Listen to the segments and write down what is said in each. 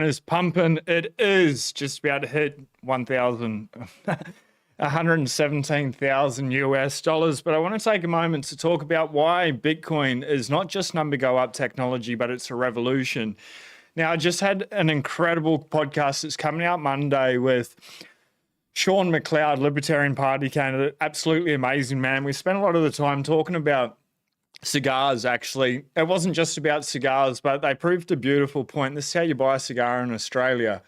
Is pumping. It is just about to hit 117,000 US dollars. But I want to take a moment to talk about why Bitcoin is not just number go up technology, but it's a revolution. Now, I just had an incredible podcast that's coming out Monday with Sean McLeod, Libertarian Party candidate. Absolutely amazing, man. We spent a lot of the time talking about cigars, actually. It wasn't just about cigars, but they proved a beautiful point. This is how you buy a cigar in Australia.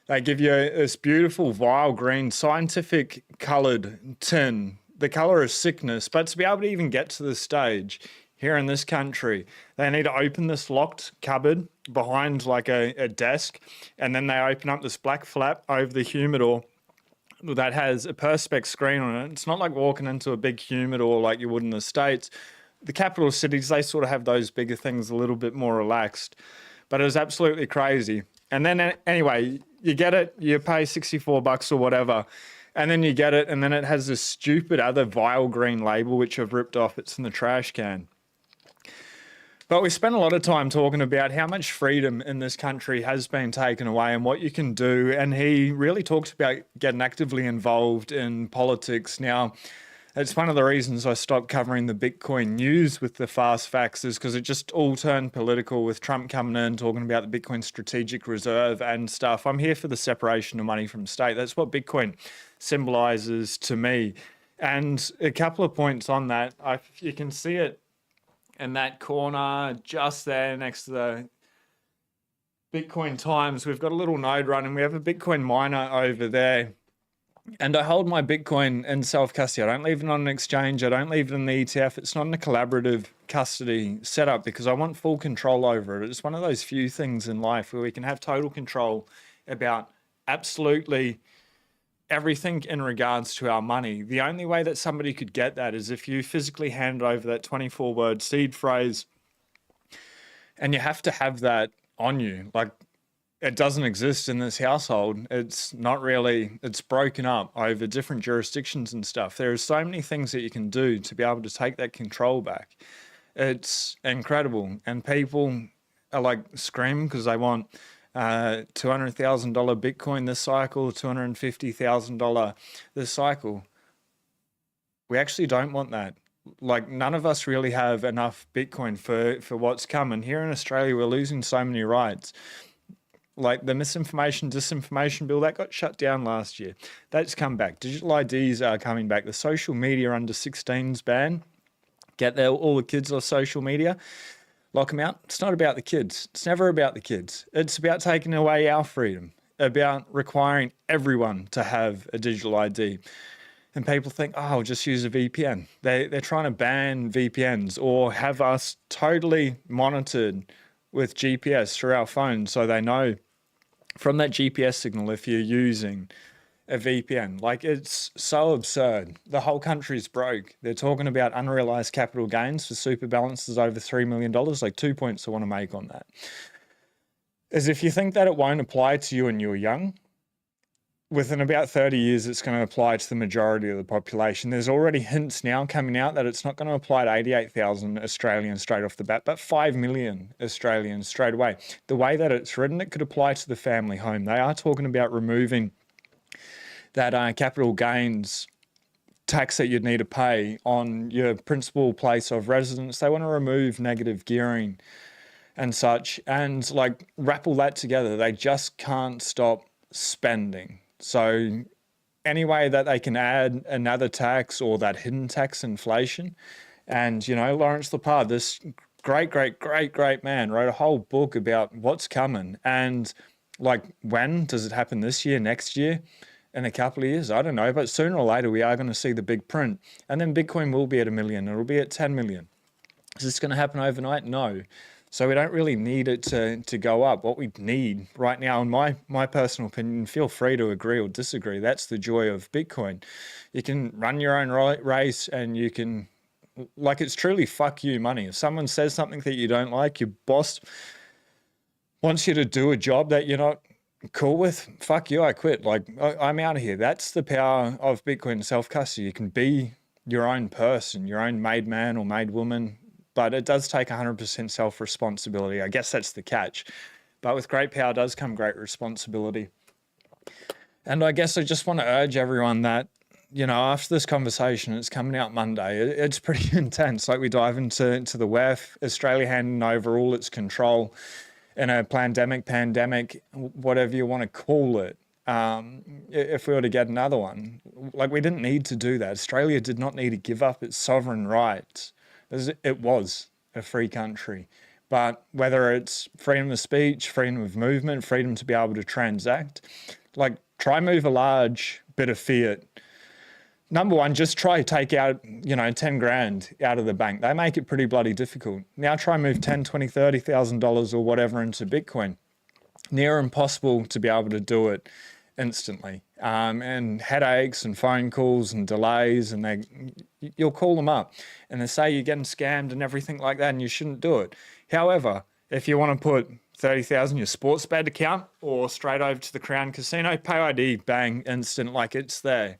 They give you this beautiful vial green, scientific coloured tin. The colour is sickness, but to be able to even get to this stage here in this country, they need to open this locked cupboard behind like a desk, and then they open up this black flap over the humidor that has a perspex screen on it. It's not like walking into a big humidor like you would in the States. The capital cities, they sort of have those bigger things a little bit more relaxed, but it was absolutely crazy. And then anyway, you get it, you pay $64 or whatever, and then you get it, and then it has this stupid other vile green label, which I've ripped off. It's in the trash can. But we spent a lot of time talking about how much freedom in this country has been taken away and what you can do. And he really talks about getting actively involved in politics. Now, it's one of the reasons I stopped covering the Bitcoin news with the fast facts, is because it just all turned political with Trump coming in, talking about the Bitcoin strategic reserve and stuff. I'm here for the separation of money from state. That's what Bitcoin symbolizes to me. And a couple of points on that, you can see it in that corner just there next to the Bitcoin Times. We've got a little node running. We have a Bitcoin miner over there. And I hold my Bitcoin in self-custody. I don't leave it on an exchange. I don't leave it in the ETF. It's not in a collaborative custody setup because I want full control over it. It's one of those few things in life where we can have total control about absolutely everything in regards to our money. The only way that somebody could get that is if you physically hand over that 24-word seed phrase, and you have to have that on you. Like, it doesn't exist in this household. It's not really, it's broken up over different jurisdictions and stuff. There are so many things that you can do to be able to take that control back. It's incredible. And people are like screaming because they want $200,000 Bitcoin this cycle, $250,000 this cycle. We actually don't want that. Like, none of us really have enough Bitcoin for what's coming. Here in Australia, we're losing so many rights. Like the misinformation, disinformation bill, that got shut down last year. That's come back. Digital IDs are coming back. The social media under 16s ban. Get there, all the kids off social media. Lock them out. It's not about the kids. It's never about the kids. It's about taking away our freedom, about requiring everyone to have a digital ID. And people think, oh, I'll just use a VPN. They're trying to ban VPNs or have us totally monitored with GPS through our phone, so they know from that GPS signal if you're using a VPN. Like, it's so absurd. The whole country's broke. They're talking about unrealized capital gains for super balances over $3 million. Like, 2 points I want to make on that is if you think that it won't apply to you when you're young, within about 30 years, it's going to apply to the majority of the population. There's already hints now coming out that it's not going to apply to 88,000 Australians straight off the bat, but 5 million Australians straight away. The way that it's written, it could apply to the family home. They are talking about removing that capital gains tax that you'd need to pay on your principal place of residence. They want to remove negative gearing and such, and like wrap all that together. They just can't stop spending. So any way that they can add another tax or that hidden tax inflation. And, you know, Lawrence Lepard, this great man, wrote a whole book about what's coming. And like, when does it happen? This year, next year, in a couple of years? I don't know. But sooner or later, we are going to see the big print. And then Bitcoin will be at 1 million. It'll be at 10 million. Is this going to happen overnight? No. So we don't really need it to go up. What we need right now, in my personal opinion, feel free to agree or disagree, that's the joy of Bitcoin. You can run your own race and you can, like, it's truly fuck you money. If someone says something that you don't like, your boss wants you to do a job that you're not cool with, fuck you, I quit. Like, I'm out of here. That's the power of Bitcoin self-custody. You can be your own person, your own made man or made woman, but it does take 100% self-responsibility. I guess that's the catch. But with great power does come great responsibility. And I guess I just want to urge everyone that, after this conversation, it's coming out Monday. It's pretty intense. Like we dive into the WEF, Australia handing over all its control in a pandemic, whatever you want to call it. If we were to get another one, like we didn't need to do that. Australia did not need to give up its sovereign rights. It was a free country. But whether it's freedom of speech, freedom of movement, freedom to be able to transact, like try move a large bit of fiat. Number one, just try take out, 10 grand out of the bank. They make it pretty bloody difficult. Now try move 10, 20, $30,000 or whatever into Bitcoin. Near impossible to be able to do it instantly. And headaches and phone calls and delays, and you'll call them up and they say you're getting scammed and everything like that and you shouldn't do it. However, if you want to put 30,000 in your sports bet account or straight over to the Crown Casino, pay ID, bang, instant, like it's there.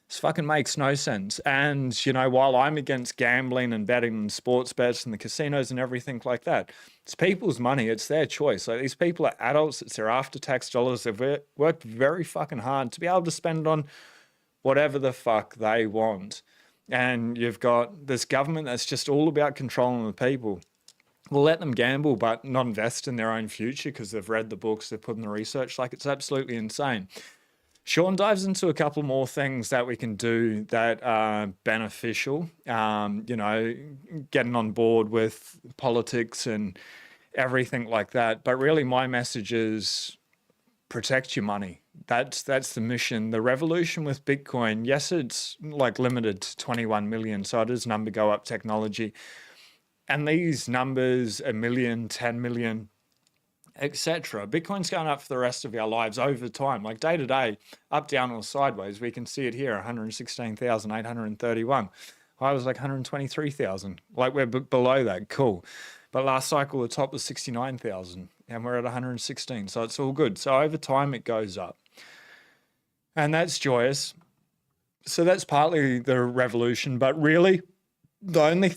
This fucking makes no sense. And, while I'm against gambling and betting and sports bets and the casinos and everything like that, it's people's money. It's their choice. Like these people are adults. It's their after-tax dollars. They've worked very fucking hard to be able to spend on whatever the fuck they want. And you've got this government that's just all about controlling the people. We'll let them gamble, but not invest in their own future because they've read the books, they've put in the research. Like it's absolutely insane. Sean dives into a couple more things that we can do that are beneficial, getting on board with politics and everything like that. But really my message is protect your money. That's the mission. The revolution with Bitcoin, yes, it's like limited to 21 million. So it is number go up technology. And these numbers, 1 million, 10 million, etc. Bitcoin's going up for the rest of our lives over time, like day to day, up, down, or sideways. We can see it here, 116,831. I was like 123,000. Like we're below that, cool. But last cycle, the top was 69,000 and we're at 116. So it's all good. So over time, it goes up. And that's joyous. So that's partly the revolution. But really, the only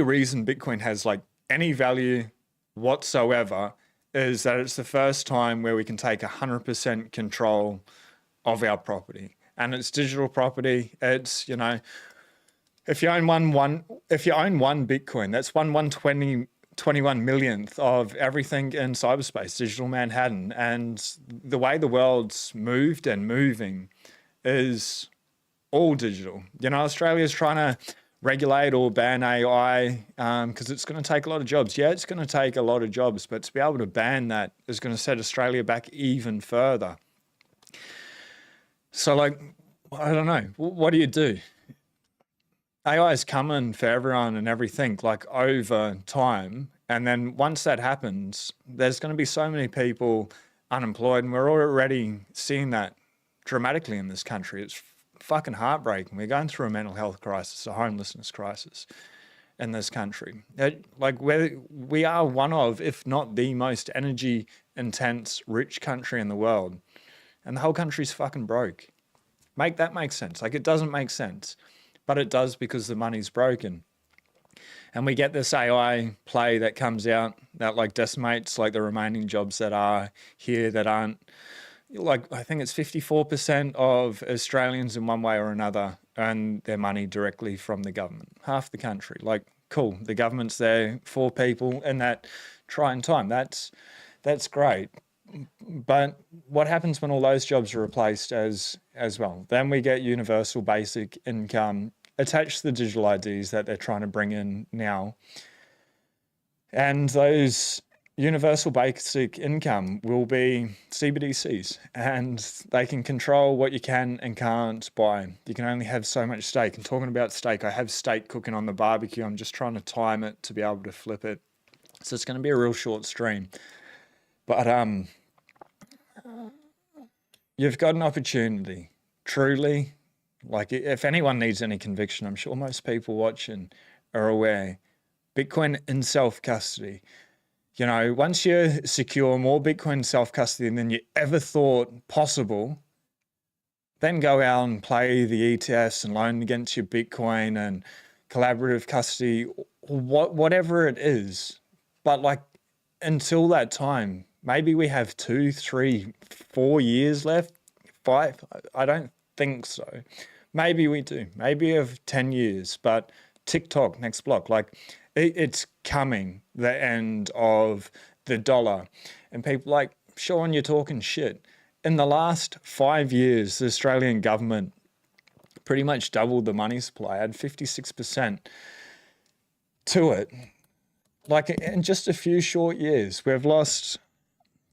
reason Bitcoin has like any value whatsoever is that it's the first time where we can take 100% control of our property, and it's digital property. It's if you own one Bitcoin, that's 21 millionth of everything in cyberspace, digital Manhattan. And the way the world's moved and moving is all digital. Australia's trying to regulate or ban AI because it's going to take a lot of jobs. Yeah, it's going to take a lot of jobs, but to be able to ban that is going to set Australia back even further. So like, I don't know, what do you do? AI is coming for everyone and everything like over time. And then once that happens, there's going to be so many people unemployed, and we're already seeing that dramatically in this country. It's fucking heartbreaking. We're going through a mental health crisis, a homelessness crisis in this country. Like we are one of, if not the most energy intense, rich country in the world. And the whole country's fucking broke. Make that make sense. Like it doesn't make sense, but it does because the money's broken. And we get this AI play that comes out that like decimates like the remaining jobs that are here that aren't. Like I think it's 54% of Australians in one way or another earn their money directly from the government. Half the country. Like, cool. The government's there for people in that trying time. That's great. But what happens when all those jobs are replaced as well? Then we get universal basic income attached to the digital IDs that they're trying to bring in now. And those universal basic income will be CBDCs, and they can control what you can and can't buy. You can only have so much steak. And talking about steak, I have steak cooking on the barbecue. I'm just trying to time it to be able to flip it. So it's going to be a real short stream. But you've got an opportunity, truly. Like if anyone needs any conviction, I'm sure most people watching are aware. Bitcoin in self-custody. Once you secure more Bitcoin self-custody than you ever thought possible, then go out and play the ETFs and loan against your Bitcoin and collaborative custody, whatever it is. But like until that time, maybe we have 2, 3, 4 years left, 5. I don't think so. Maybe we do. Maybe we have 10 years, but TikTok, next block, like it's coming, the end of the dollar. And people like, Sean, you're talking shit. In the last 5 years, the Australian government pretty much doubled the money supply, add 56% to it. Like in just a few short years, we've lost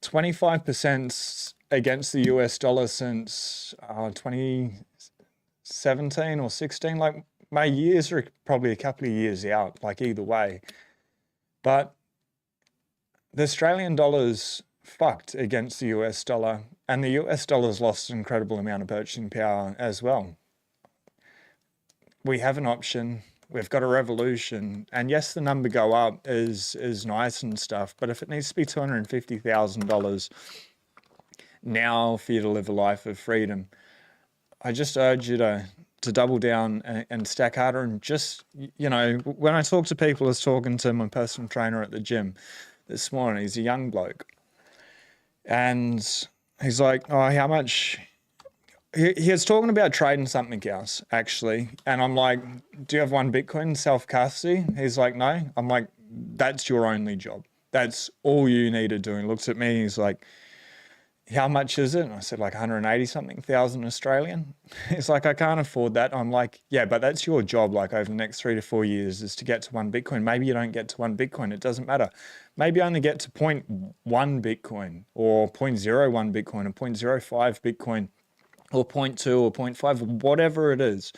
25% against the US dollar since 2017 or 16. Like my years are probably a couple of years out, like either way. But the Australian dollar's fucked against the US dollar, and the US dollar's lost an incredible amount of purchasing power as well. We have an option. We've got a revolution, and yes, the number go up is nice and stuff. But if it needs to be $250,000 now for you to live a life of freedom, I just urge you to double down and stack harder. And just, you know, when I talk to people, I was talking to my personal trainer at the gym this morning. He's a young bloke, and he's like, "Oh, how much?" He was talking about trading something else, actually. And I'm like, do you have one Bitcoin self-custody? He's like, no. I'm like, that's your only job. That's all you need to do. And he looks at me, he's like, how much is it? And I said, like 180 something thousand Australian. He's like, I can't afford that. I'm like, yeah, but that's your job. Like over the next 3 to 4 years is to get to one Bitcoin. Maybe you don't get to one Bitcoin. It doesn't matter. Maybe you only get to 0.1 Bitcoin or 0.01 Bitcoin or 0.05 Bitcoin. Or 0.2 or 0.5, whatever it is,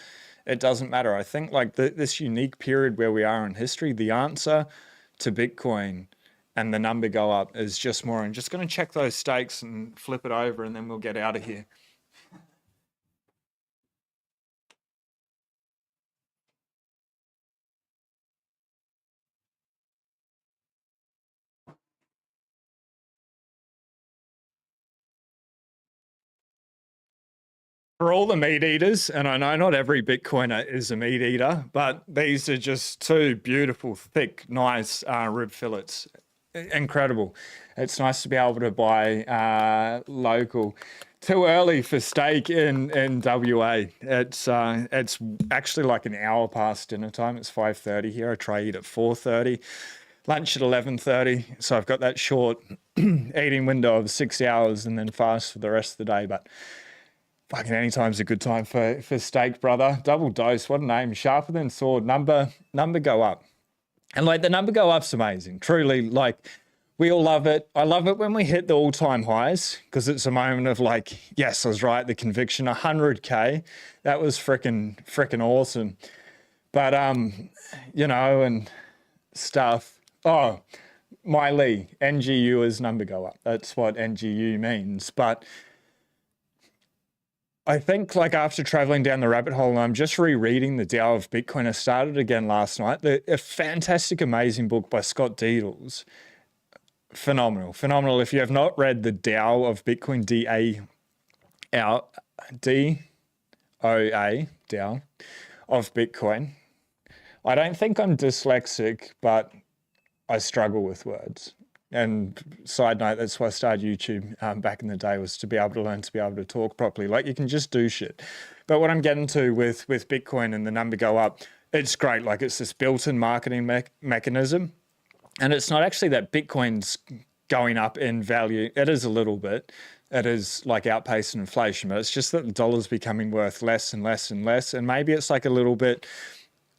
it doesn't matter. I think like this unique period where we are in history, the answer to Bitcoin and the number go up is just more. I'm just going to check those stakes and flip it over, and then we'll get out of here. For all the meat eaters, and I know not every Bitcoiner is a meat eater, but these are just two beautiful, thick, nice rib fillets. Incredible. It's nice to be able to buy local. Too early for steak in WA. It's actually like an hour past dinner time. It's 5:30 here. I try eat at 4:30. Lunch at 11:30. So I've got that short eating window of 6 hours and then fast for the rest of the day. But fucking any time's a good time for steak, brother. Double dose. What a name. Sharper than sword. Number go up. And like the number go up's amazing. Truly, like we all love it. I love it when we hit the all-time highs because it's a moment of like, yes, I was right. The conviction, 100K. That was freaking awesome. But you know, and stuff. Oh, my Lee, NGU is number go up. That's what NGU means. But I think like after traveling down the rabbit hole, I'm just rereading The Tao of Bitcoin. I started again last night. A fantastic, amazing book by Scott Deedles. Phenomenal. If you have not read The Tao of Bitcoin, DAOA, Tao of Bitcoin. I don't think I'm dyslexic, but I struggle with words. And side note, that's why I started YouTube back in the day, was to be able to learn to be able to talk properly. Like you can just do shit. But what I'm getting to with Bitcoin and the number go up, it's great. Like it's this built-in marketing mechanism. And it's not actually that Bitcoin's going up in value. It is a little bit. It is like outpacing inflation, but it's just that the dollar's becoming worth less and less and less. And maybe it's like a little bit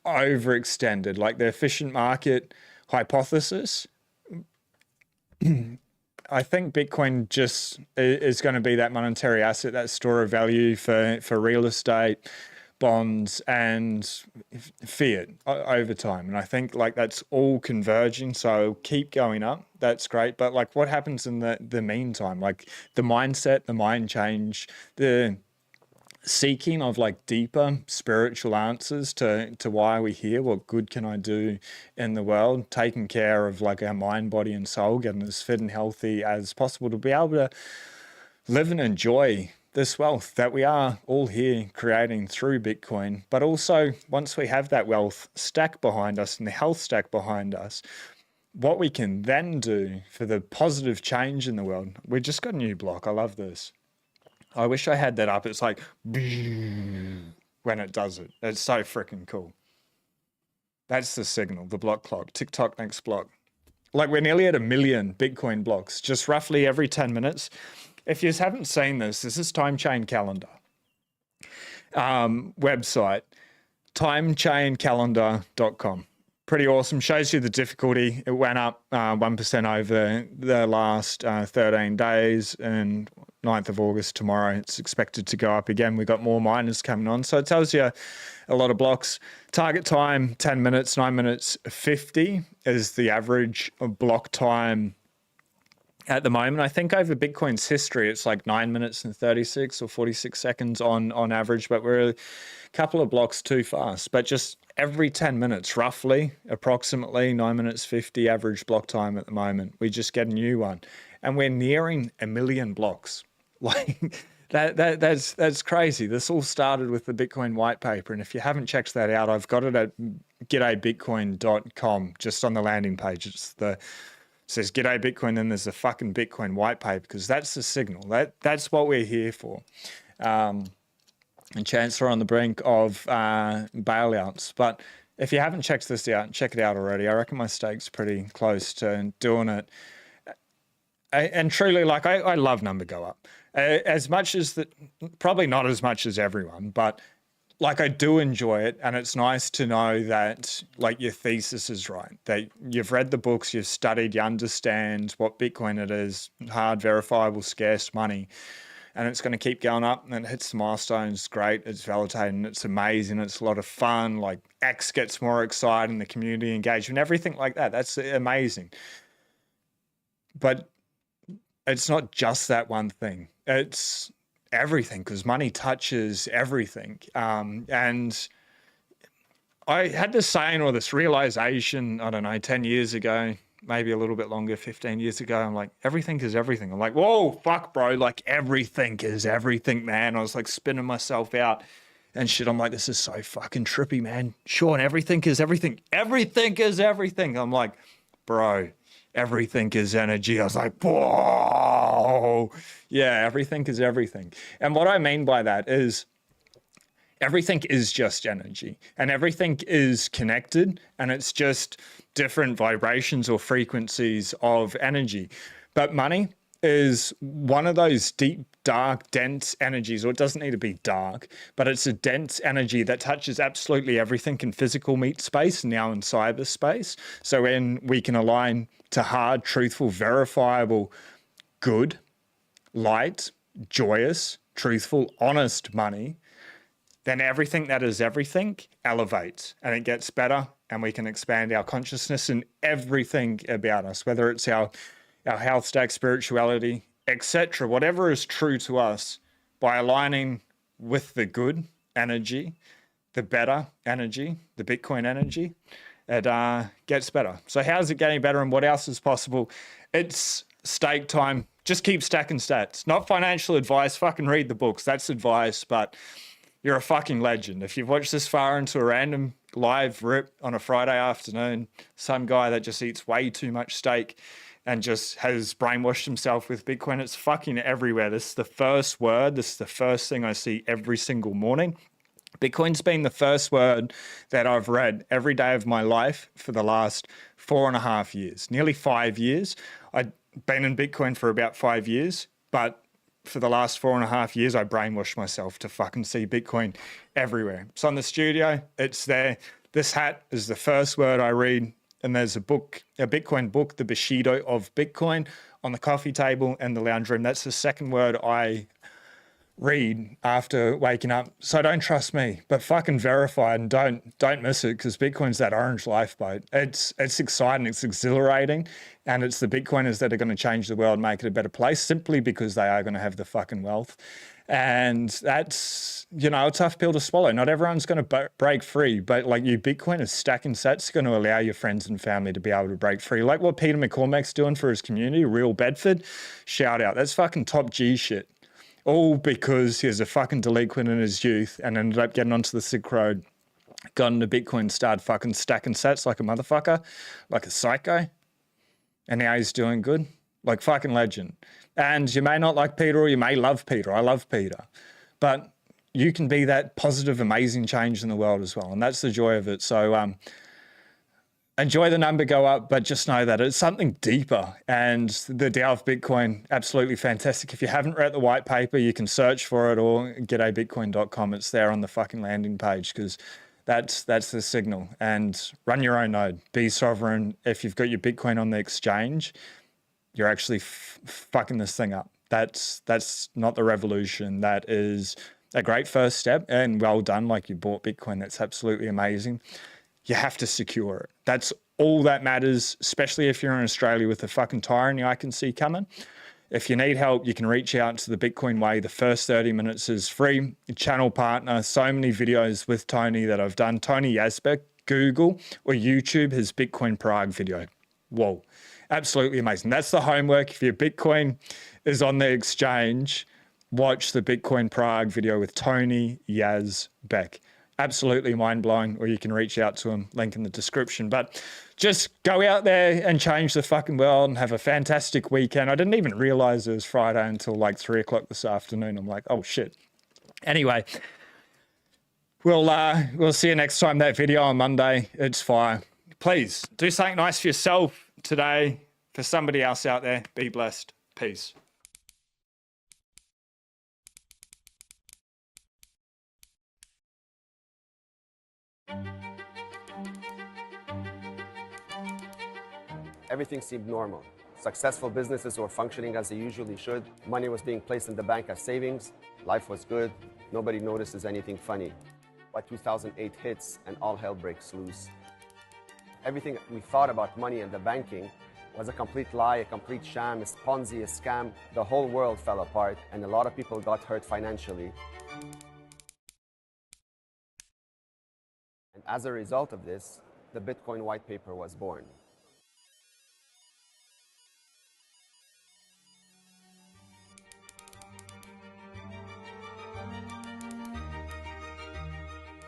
overextended, like the efficient market hypothesis. I think Bitcoin just is going to be that monetary asset, that store of value for real estate, bonds, and fiat over time. And I think like that's all converging. So keep going up. That's great. But like what happens in the meantime? Like the mindset, the mind change, the seeking of like deeper spiritual answers to why are we here, what good can I do in the world, taking care of like our mind, body and soul, getting as fit and healthy as possible to be able to live and enjoy this wealth that we are all here creating through Bitcoin. But also once we have that wealth stack behind us and the health stack behind us, what we can then do for the positive change in the world. We just got a new block. I love this. I wish I had that up. It's like when it does it. It's so freaking cool. That's the signal, the block clock. TikTok next block. Like we're nearly at 1 million Bitcoin blocks, just roughly every 10 minutes. If you haven't seen this, this is Time Chain Calendar website, timechaincalendar.com. Pretty awesome. Shows you the difficulty. It went up 1% over the last 13 days, and 9th of August tomorrow, it's expected to go up again. We've got more miners coming on. So it tells you a lot of blocks. Target time, 10 minutes, 9 minutes 50 is the average block time at the moment. I think over Bitcoin's history, it's like 9 minutes and 36 or 46 seconds on average, but we're a couple of blocks too fast. But just every 10 minutes, roughly, approximately 9 minutes 50 average block time at the moment. We just get a new one. And we're nearing 1 million blocks. Like that's crazy. This all started with the Bitcoin white paper. And if you haven't checked that out, I've got it at getaybitcoin.com, just on the landing page. It says G'day Bitcoin, and there's a fucking Bitcoin white paper, because that's the signal. That's what we're here for. And Chancellor on the brink of bailouts. But if you haven't checked this out, check it out already. I reckon my stake's pretty close to doing it. And truly, like, I love number go up. As much as that, probably not as much as everyone, but like I do enjoy it, and it's nice to know that like your thesis is right, that you've read the books, you've studied, you understand what Bitcoin it is, hard, verifiable, scarce money, and it's going to keep going up, and it hits the milestones. Great, it's validating, it's amazing, it's a lot of fun. Like X gets more exciting, the community engagement, everything like that. That's amazing. But it's not just that one thing. It's everything, because money touches everything. And I had this saying or this realization, I don't know, 10 years ago, maybe a little bit longer, 15 years ago. I'm like, everything is everything. I'm like, whoa, fuck, bro. Like everything is everything, man. I was like spinning myself out and shit. I'm like, this is so fucking trippy, man. Sean, everything is everything. Everything is everything. I'm like, bro, everything is energy. I was like, whoa, yeah, everything is everything. And what I mean by that is everything is just energy, and everything is connected, and it's just different vibrations or frequencies of energy. But money is one of those deep, dark, dense energies, or it doesn't need to be dark, but it's a dense energy that touches absolutely everything in physical meat space, now in cyberspace. So when we can align to hard, truthful, verifiable, good, light, joyous, truthful, honest money, then everything that is everything elevates, and it gets better, and we can expand our consciousness in everything about us, whether it's our health stack, spirituality, etc. Whatever is true to us, by aligning with the good energy, the better energy, the Bitcoin energy, it gets better. So how's it getting better, and what else is possible? It's stake time. Just keep stacking stats. Not financial advice. Fucking read the books. That's advice, but you're a fucking legend. If you've watched this far into a random live rip on a Friday afternoon, some guy that just eats way too much steak and just has brainwashed himself with Bitcoin, it's fucking everywhere. This is the first word. This is the first thing I see every single morning. Bitcoin's been the first word that I've read every day of my life for the last 4.5 years, nearly 5 years. I've been in Bitcoin for about 5 years, but for the last 4.5 years, I brainwashed myself to fucking see Bitcoin everywhere. So in the studio, it's there. This hat is the first word I read. And there's a book, a Bitcoin book, the Bushido of Bitcoin, on the coffee table and the lounge room. That's the second word I read after waking up. So don't trust me, but fucking verify, and don't miss it, because Bitcoin's that orange lifeboat. It's exciting, it's exhilarating, and it's the Bitcoiners that are going to change the world and make it a better place, simply because they are going to have the fucking wealth. And that's, you know, a tough pill to swallow. Not everyone's going to break free, but like you Bitcoiners stacking sats going to allow your friends and family to be able to break free. Like what Peter McCormack's doing for his community, Real Bedford, shout out. That's fucking top G shit. All because he was a fucking delinquent in his youth and ended up getting onto the Silk Road, got into Bitcoin, started fucking stacking sats like a motherfucker, like a psycho. And now he's doing good. Like, fucking legend. And you may not like Peter, or you may love Peter. I love Peter. But you can be that positive, amazing change in the world as well. And that's the joy of it. So enjoy the number go up, but just know that it's something deeper. And the Tao of Bitcoin, absolutely fantastic. If you haven't read the white paper, you can search for it, or getaybitcoin.com. It's there on the fucking landing page, because that's the signal. And run your own node. Be sovereign. If you've got your Bitcoin on the exchange, you're actually fucking this thing up. That's not the revolution. That is a great first step, and well done. Like, you bought Bitcoin. That's absolutely amazing. You have to secure it. That's all that matters, especially if you're in Australia with the fucking tyranny I can see coming. If you need help, you can reach out to the Bitcoin Way. The first 30 minutes is free. Channel partner, so many videos with Tony that I've done. Tony Yazbek, Google or YouTube his Bitcoin Prague video. Whoa, absolutely amazing. That's the homework. If your Bitcoin is on the exchange, watch the Bitcoin Prague video with Tony Yazbek. Absolutely mind-blowing. Or you can reach out to him, link in the description. But just go out there and change the fucking world and have a fantastic weekend. I didn't even realize it was Friday until like 3 o'clock this afternoon. I'm like, oh shit. Anyway, we'll see you next time. That video on Monday, it's fire. Please do something nice for yourself today, for somebody else out there. Be blessed. Peace. Everything seemed normal. Successful businesses were functioning as they usually should. Money was being placed in the bank as savings. Life was good. Nobody notices anything funny. But 2008 hits and all hell breaks loose. Everything we thought about money and the banking was a complete lie, a complete sham, a Ponzi, a scam. The whole world fell apart and a lot of people got hurt financially. And as a result of this, the Bitcoin white paper was born.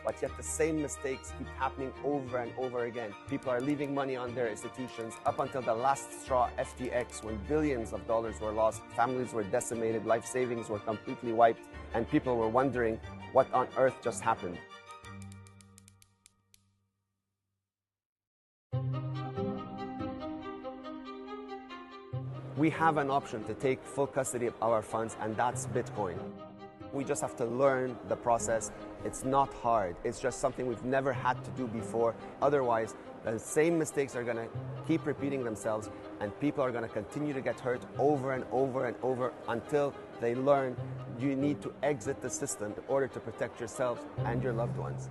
But yet the same mistakes keep happening over and over again. People are leaving money on their institutions up until the last straw, FTX, when billions of dollars were lost, families were decimated, life savings were completely wiped, and people were wondering what on earth just happened. We have an option to take full custody of our funds, and that's Bitcoin. We just have to learn the process. It's not hard. It's just something we've never had to do before. Otherwise, the same mistakes are going to keep repeating themselves, and people are going to continue to get hurt over and over and over until they learn you need to exit the system in order to protect yourselves and your loved ones.